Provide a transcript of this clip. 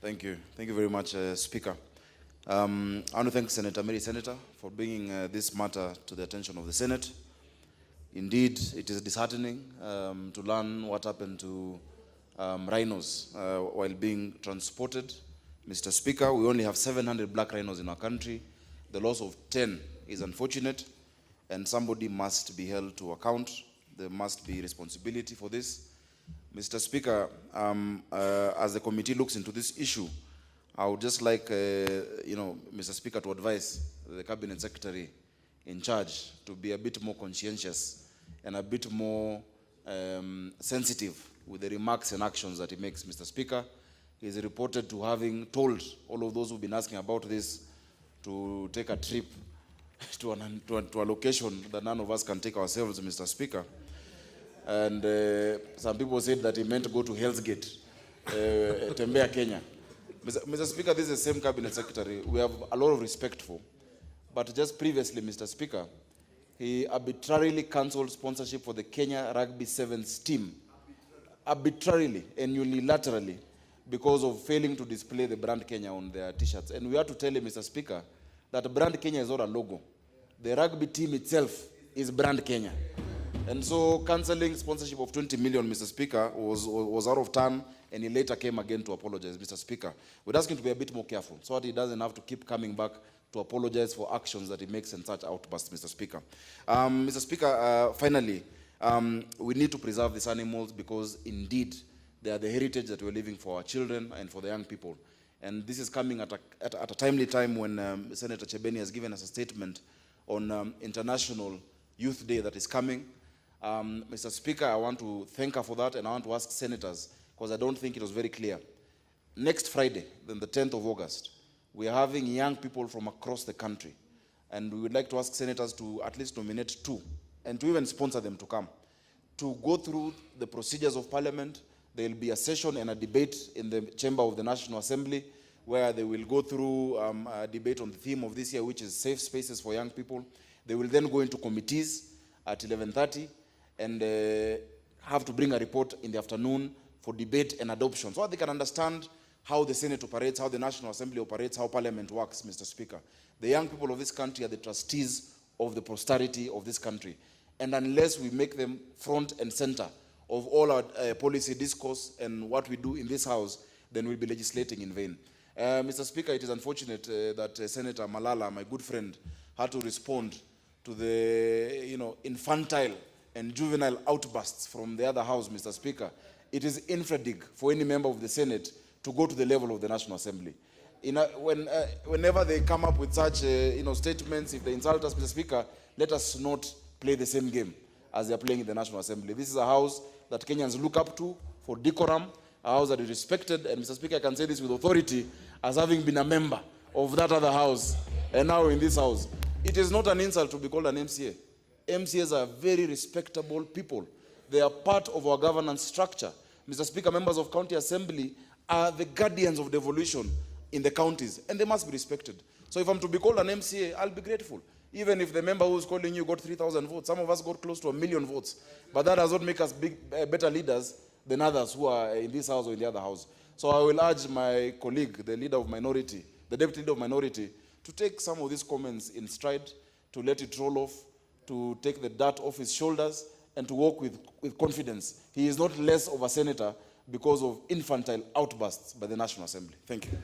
Thank you. Thank you very much, Speaker. I want to thank Senator for bringing this matter to the attention of the Senate. Indeed, it is disheartening to learn what happened to rhinos while being transported. Mr. Speaker, we only have 700 black rhinos in our country. The loss of 10 is unfortunate, and somebody must be held to account. There must be responsibility for this. Mr. Speaker, as the committee looks into this issue, I would just like, Mr. Speaker, to advise the Cabinet Secretary in charge to be a bit more conscientious and a bit more sensitive with the remarks and actions that he makes. Mr. Speaker, he is reported to having told all of those who've been asking about this to take a trip to a location that none of us can take ourselves, Mr. Speaker. And some people said that he meant to go to Hell's Gate, Tembea, Kenya. Mr. Speaker, this is the same Cabinet Secretary we have a lot of respect for. But just previously, Mr. Speaker, he arbitrarily cancelled sponsorship for the Kenya Rugby Sevens team. Arbitrarily and unilaterally, because of failing to display the brand Kenya on their T-shirts. And we have to tell him, Mr. Speaker, that brand Kenya is not a logo. The rugby team itself is brand Kenya. And so cancelling sponsorship of 20 million, Mr. Speaker, was out of turn, and he later came again to apologize, Mr. Speaker. We'd ask him to be a bit more careful so that he doesn't have to keep coming back to apologize for actions that he makes in such outbursts, Mr. Speaker. Mr. Speaker, finally, we need to preserve these animals because indeed they are the heritage that we're leaving for our children and for the young people. And this is coming at a timely time when Senator Chebeni has given us a statement on International Youth Day that is coming. Mr. Speaker, I want to thank her for that, and I want to ask senators, because I don't think it was very clear. Next Friday, then the 10th of August, we are having young people from across the country, and we would like to ask senators to at least nominate 2, and to even sponsor them to come, to go through the procedures of Parliament. There will be a session and a debate in the chamber of the National Assembly, where they will go through a debate on the theme of this year, which is safe spaces for young people. They will then go into committees at 11:30, and have to bring a report in the afternoon for debate and adoption, so that they can understand how the Senate operates, how the National Assembly operates, how Parliament works, Mr. Speaker. The young people of this country are the trustees of the posterity of this country. And unless we make them front and center of all our policy discourse and what we do in this House, then we'll be legislating in vain. Mr. Speaker, it is unfortunate that Senator Malala, my good friend, had to respond to the infantile and juvenile outbursts from the other House, Mr. Speaker. It is infradig for any member of the Senate to go to the level of the National Assembly. Whenever they come up with such statements, if they insult us, Mr. Speaker, let us not play the same game as they are playing in the National Assembly. This is a House that Kenyans look up to for decorum, a House that is respected, and Mr. Speaker, I can say this with authority as having been a member of that other House and now in this House. It is not an insult to be called an MCA. MCAs are very respectable people. They are part of our governance structure. Mr. Speaker, members of county assembly are the guardians of devolution in the counties, and they must be respected. So if I'm to be called an MCA, I'll be grateful. Even if the member who's calling you got 3,000 votes, some of us got close to 1 million votes. But that does not make us better leaders than others who are in this House or in the other House. So I will urge my colleague, the leader of minority, the deputy leader of minority, to take some of these comments in stride, to let it roll off, to take the dirt off his shoulders, and to walk with confidence. He is not less of a senator because of infantile outbursts by the National Assembly. Thank you.